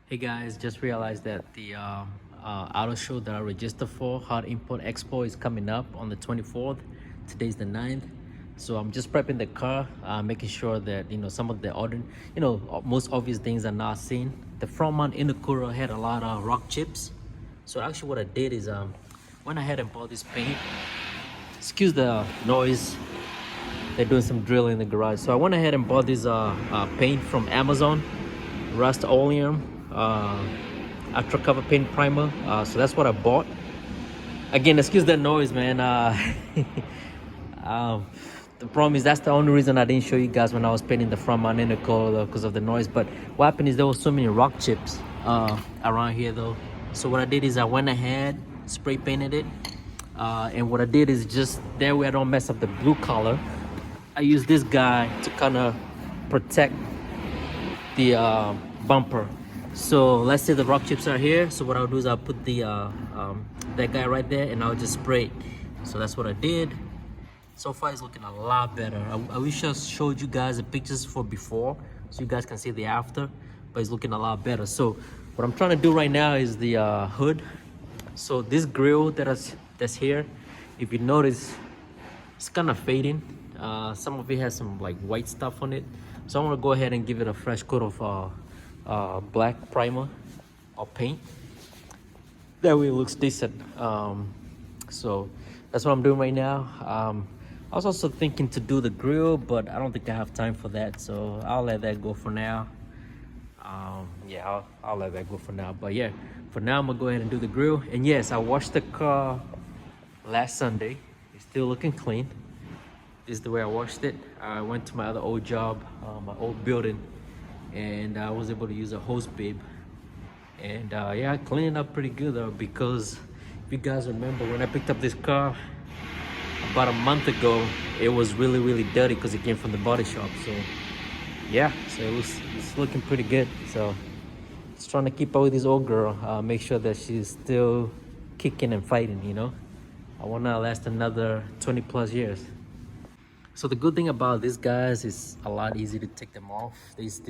Hey guys, just realized that the auto show that I registered for, Hot Import Expo, is coming up on the 24th. Today's the 9th. So I'm just prepping the car, making sure that, some of the other, most obvious things are not seen. The front mount intercooler had a lot of rock chips. So actually what I did is went ahead and bought this paint. Excuse the noise. They're doing some drilling in the garage. So I went ahead and bought this paint from Amazon. Rust-Oleum ultra cover paint primer. So that's what I bought. Again, excuse that noise, man. The problem is that's the only reason I didn't show you guys when I was painting the front mount intercooler because of the noise. But what happened is there was so many rock chips around here though. So what I did is I went ahead, spray painted it, and what I did is just that way I don't mess up the blue color. I use this guy to kind of protect the bumper. So let's say the rock chips are here. So what I'll do is I'll put the that guy right there and I'll just spray it. So that's what I did. So far it's looking a lot better. I wish I showed you guys the pictures for before so you guys can see the after, but it's looking a lot better. So what I'm trying to do right now is the hood. So this grill that's here, if you notice, it's kind of fading. Some of it has some like white stuff on it. So I'm gonna go ahead and give it a fresh coat of black primer or paint. That way it looks decent. So that's what I'm doing right now. I was also thinking to do the grill, but I don't think I have time for that. So I'll let that go for now. Yeah, I'll let that go for now. But yeah, for now I'm gonna go ahead and do the grill. And yes, I washed the car last Sunday. It's still looking clean. This is the way I washed it. I went to my other old job, my old building, and I was able to use a hose bib. And yeah, I cleaned it up pretty good though, because if you guys remember when I picked up this car about a month ago, it was really dirty because it came from the body shop. So yeah, so it's looking pretty good. So just trying to keep up with this old girl, make sure that she's still kicking and fighting, I want to last another 20 plus years. So the good thing about these guys is a lot easier to take them off. These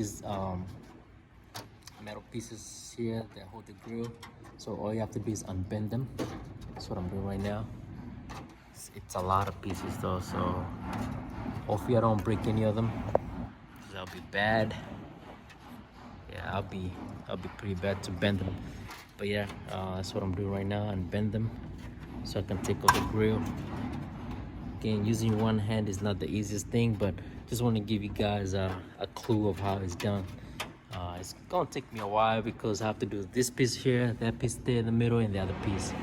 metal pieces here that hold the grill. So all you have to do is unbend them. That's what I'm doing right now. It's a lot of pieces though, so hopefully I don't break any of them, because that'll be bad. Yeah, I'll be pretty bad to bend them. But yeah, that's what I'm doing right now, unbend them so I can take off the grill. Again, using one hand is not the easiest thing, but just want to give you guys a clue of how it's done. It's gonna take me a while because I have to do this piece here, that piece there in the middle, and the other piece.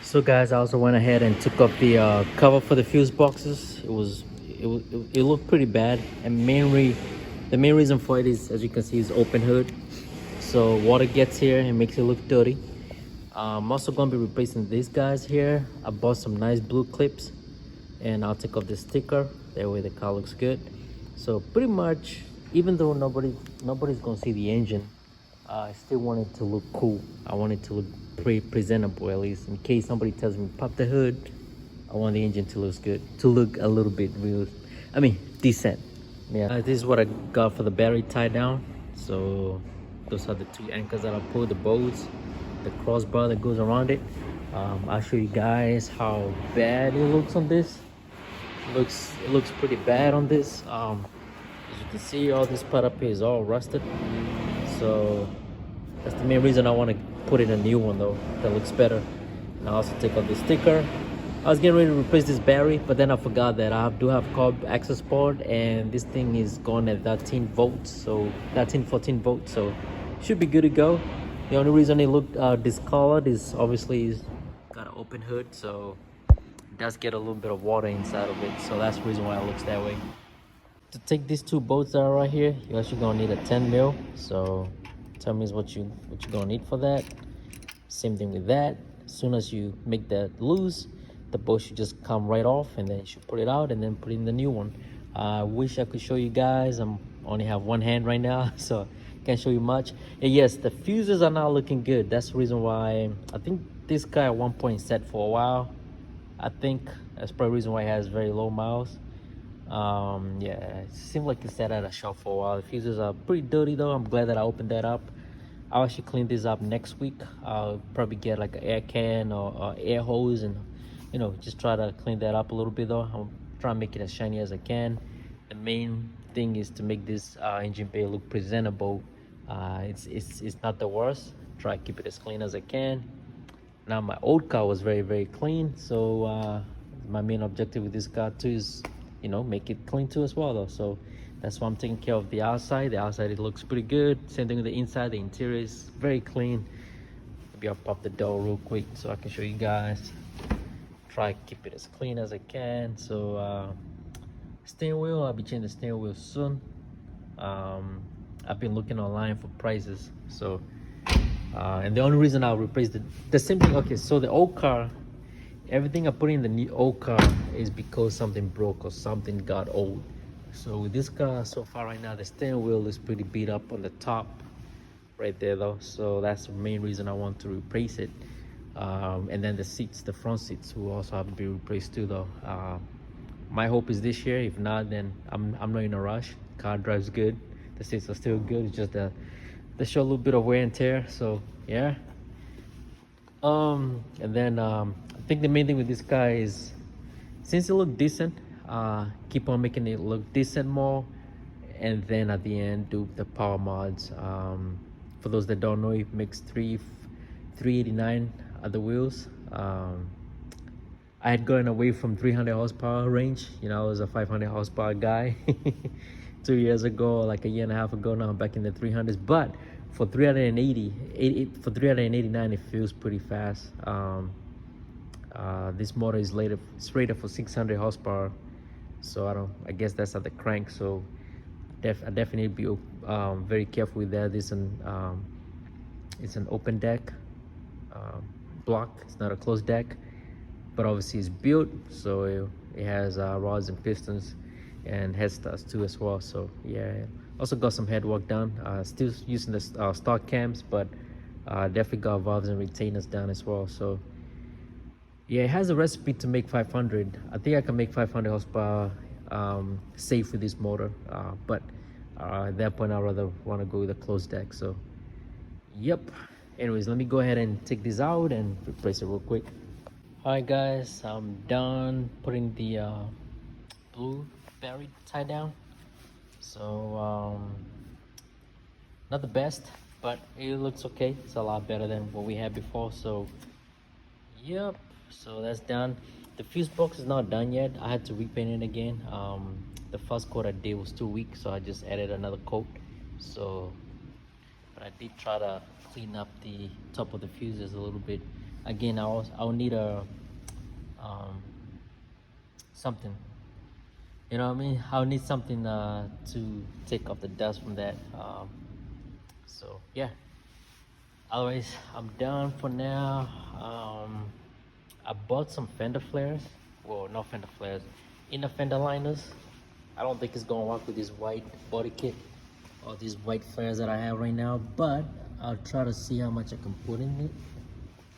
So guys, I also went ahead and took off the cover for the fuse boxes. It looked pretty bad, and the main reason for it is, as you can see, is open hood. So water gets here and makes it look dirty. I'm also gonna be replacing these guys here. I bought some nice blue clips, and I'll take off the sticker. That way the car looks good. So pretty much, even though nobody's gonna see the engine, I still want it to look cool. I want it to look pretty presentable, at least in case somebody tells me pop the hood. I want the engine to look good, to look a little bit decent. Yeah, this is what I got for the battery tie down. So those are the two anchors that I pulled, the bolts, the crossbar that goes around it. I'll show you guys how bad it looks on this. It looks pretty bad on this. As you can see, all this part up here is all rusted. So that's the main reason I want to put in a new one though, that looks better. And I also take off the sticker. I was getting ready to replace this battery, but then I forgot that I do have carb access port, and this thing is going at 13 volts, so 14 volts, so should be good to go. The only reason it looked discolored is obviously it's got an open hood, so it does get a little bit of water inside of it, so that's the reason why it looks that way. To take these two bolts that are right here, you're actually gonna need a 10 mil. So tell me what you're gonna need for that. Same thing with that. As soon as you make that loose, the bolt should just come right off, and then you should put it out and then put in the new one. I wish I could show you guys. I'm only have one hand right now, so can't show you much. And yes, the fuses are not looking good. That's the reason why I think this guy at one point set for a while. I think that's probably the reason why it has very low miles. Yeah, it seemed like it sat at a shop for a while. The fuses are pretty dirty though. I'm glad that I opened that up. I'll actually clean this up next week. I'll probably get like an air can or air hose and, you know, just try to clean that up a little bit though. I'm trying to make it as shiny as I can. The main thing is to make this engine bay look presentable. It's not the worst. Try to keep it as clean as I can. Now my old car was very clean, so my main objective with this car too is, you know, make it clean too as well though. So that's why I'm taking care of the outside. The outside, it looks pretty good. Same thing with the inside. The interior is very clean. Maybe I'll pop the door real quick so I can show you guys. Try to keep it as clean as I can. So steering wheel, I'll be changing the steering wheel soon. I've been looking online for prices, so and the only reason I'll replace the same thing. Okay, so the old car, everything I put in the new old car is because something broke or something got old. So with this car so far right now, the steering wheel is pretty beat up on the top right there though, so that's the main reason I want to replace it. And then the seats, the front seats, will also have to be replaced too though. My hope is this year. If not, then I'm not in a rush. Car drives good, the seats are still good. It's just they show a little bit of wear and tear, so yeah. And then I think the main thing with this car is, since it look decent, keep on making it look decent more, and then at the end do the power mods. For those that don't know, it makes 389 at the wheels. I had gotten away from 300 horsepower range. You know, I was a 500 horsepower guy 2 years ago, like a year and a half ago now. I'm back in the 300s, but for 389 it feels pretty fast. This motor is rated for 600 horsepower, so I guess that's at the crank. So I definitely be very careful with that. It's an open deck block. It's not a closed deck, but obviously it's built, so it has rods and pistons and head studs too as well. So yeah, also got some head work done. Still using the stock cams, but definitely got valves and retainers done as well. So yeah, it has a recipe to make 500. I think I can make 500 horsepower safe with this motor, but at that point I'd rather want to go with a closed deck. So yep, anyways, let me go ahead and take this out and replace it real quick. Alright guys, I'm done putting the blueberry tie down. So not the best, but it looks okay. It's a lot better than what we had before. So yep, so that's done. The fuse box is not done yet. I had to repaint it again. The first coat I did was too weak, so I just added another coat. So, but I did try to clean up the top of the fuses a little bit. Again, I'll need a something, you know what I mean? I'll need something to take off the dust from that. So yeah, otherwise I'm done for now. I bought some fender flares, well, not fender flares, inner fender liners. I don't think it's gonna work with this white body kit or these white flares that I have right now, but I'll try to see how much I can put in it.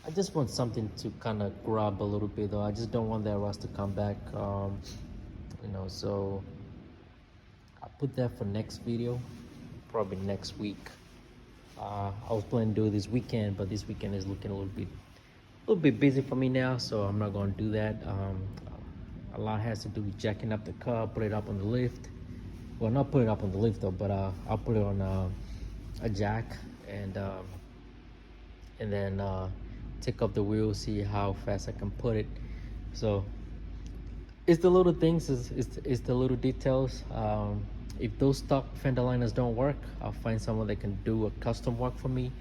I just want something to kind of grab a little bit though. I just don't want that rust to come back, you know, so I'll put that for next video, probably next week. I was planning to do it this weekend, but this weekend is looking a little bit busy for me now, so I'm not going to do that. A lot has to do with jacking up the car, put it up on the lift. Well, not put it up on the lift though, but I'll put it on a jack and then take up the wheel, see how fast I can put it. So it's the little things, it's the little details. If those stock fender liners don't work, I'll find someone that can do a custom work for me.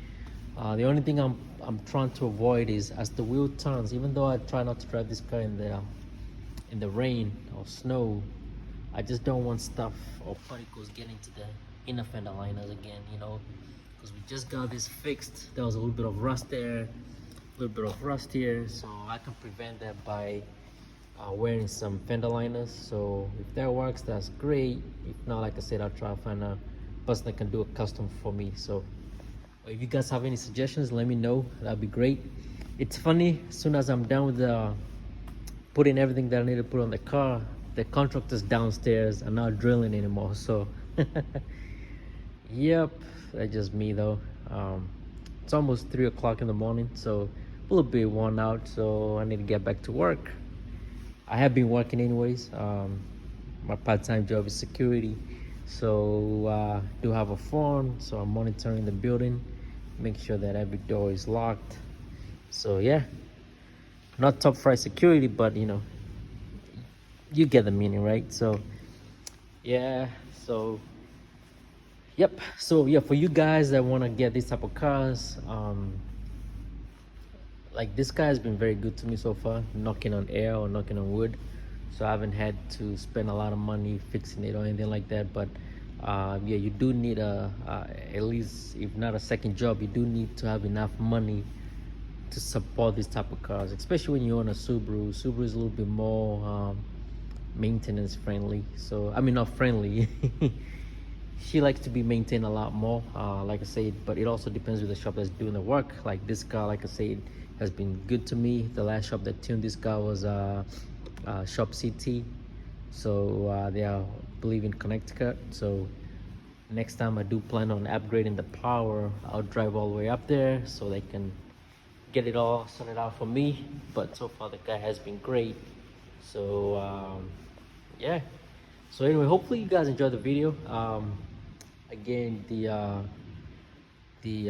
The only thing I'm trying to avoid is, as the wheel turns, even though I try not to drive this car in the rain or snow, I just don't want stuff or particles getting to the inner fender liners again, you know, because we just got this fixed. There was a little bit of rust there, a little bit of rust here, so I can prevent that by wearing some fender liners. So if that works, that's great. If not, like I said, I'll try to find a person that can do a custom for me. So if you guys have any suggestions, let me know. That'd be great. It's funny, as soon as I'm done with the putting everything that I need to put on the car, the contractors downstairs are not drilling anymore. So yep, that's just me though. It's almost 3 o'clock in the morning, so a little bit worn out, so I need to get back to work. I have been working anyways. My part-time job is security, so do have a phone, so I'm monitoring the building, make sure that every door is locked. So yeah, not top fry security, but you know, you get the meaning, right? So yeah, so yep. So yeah, for you guys that want to get this type of cars, like this guy has been very good to me so far, knocking on air or knocking on wood. So I haven't had to spend a lot of money fixing it or anything like that. But yeah, you do need at least, if not a second job, you do need to have enough money to support this type of cars, especially when you own a Subaru. Subaru is a little bit more maintenance friendly. So I mean, not friendly. She likes to be maintained a lot more, like I said, but it also depends with the shop that's doing the work. Like this car, like I said, has been good to me. The last shop that tuned this car was Shop CT. So they are, I believe, in Connecticut. So next time I do plan on upgrading the power, I'll drive all the way up there so they can get it all sorted out for me. But so far the guy has been great. So yeah. So anyway, hopefully you guys enjoyed the video. Again, the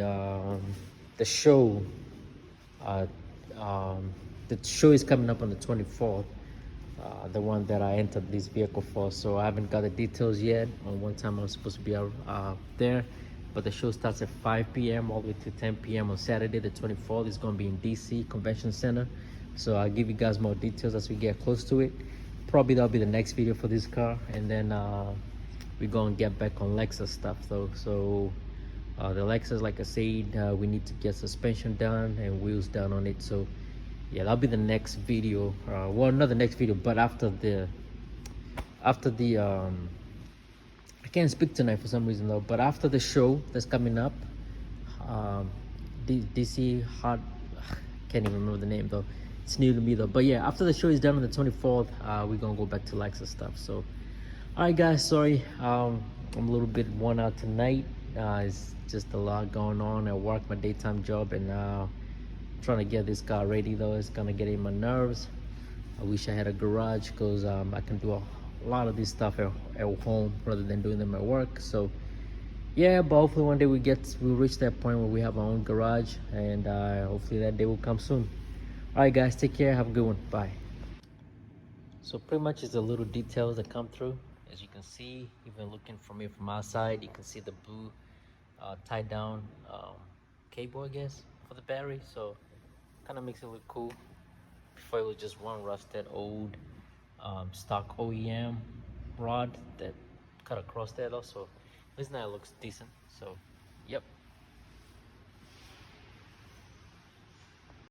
um, the show uh, the show is coming up on the 24th, the one that I entered this vehicle for. So I haven't got the details yet on what time I'm supposed to be out there, but the show starts at 5 p.m. all the way to 10 p.m. on Saturday the 24th. It's going to be in DC Convention Center. So I'll give you guys more details as we get close to it. Probably that'll be the next video for this car, and then we're gonna get back on Lexus stuff though. So the Lexus, like I said, we need to get suspension done and wheels done on it. So yeah, that'll be the next video. Well, not the next video, but after the I can't speak tonight for some reason though, but after the show that's coming up, um DC Hot, can't even remember the name though, it's new to me though. But yeah, after the show is done on the 24th, we're gonna go back to Lexus stuff. So all right guys, sorry, I'm a little bit worn out tonight. It's just a lot going on at work, my daytime job, and trying to get this car ready though, it's gonna get in my nerves. I wish I had a garage, because I can do a lot of this stuff at home rather than doing them at work. So yeah, but hopefully one day we'll reach that point where we have our own garage, and hopefully that day will come soon. All right guys, take care, have a good one, bye. So pretty much it's the little details that come through. As you can see, even looking from here from outside, you can see the blue tied down cable, I guess, for the battery. So kind of makes it look cool. Before it was just one rusted old stock OEM rod that cut across there though. So at least now it looks decent. So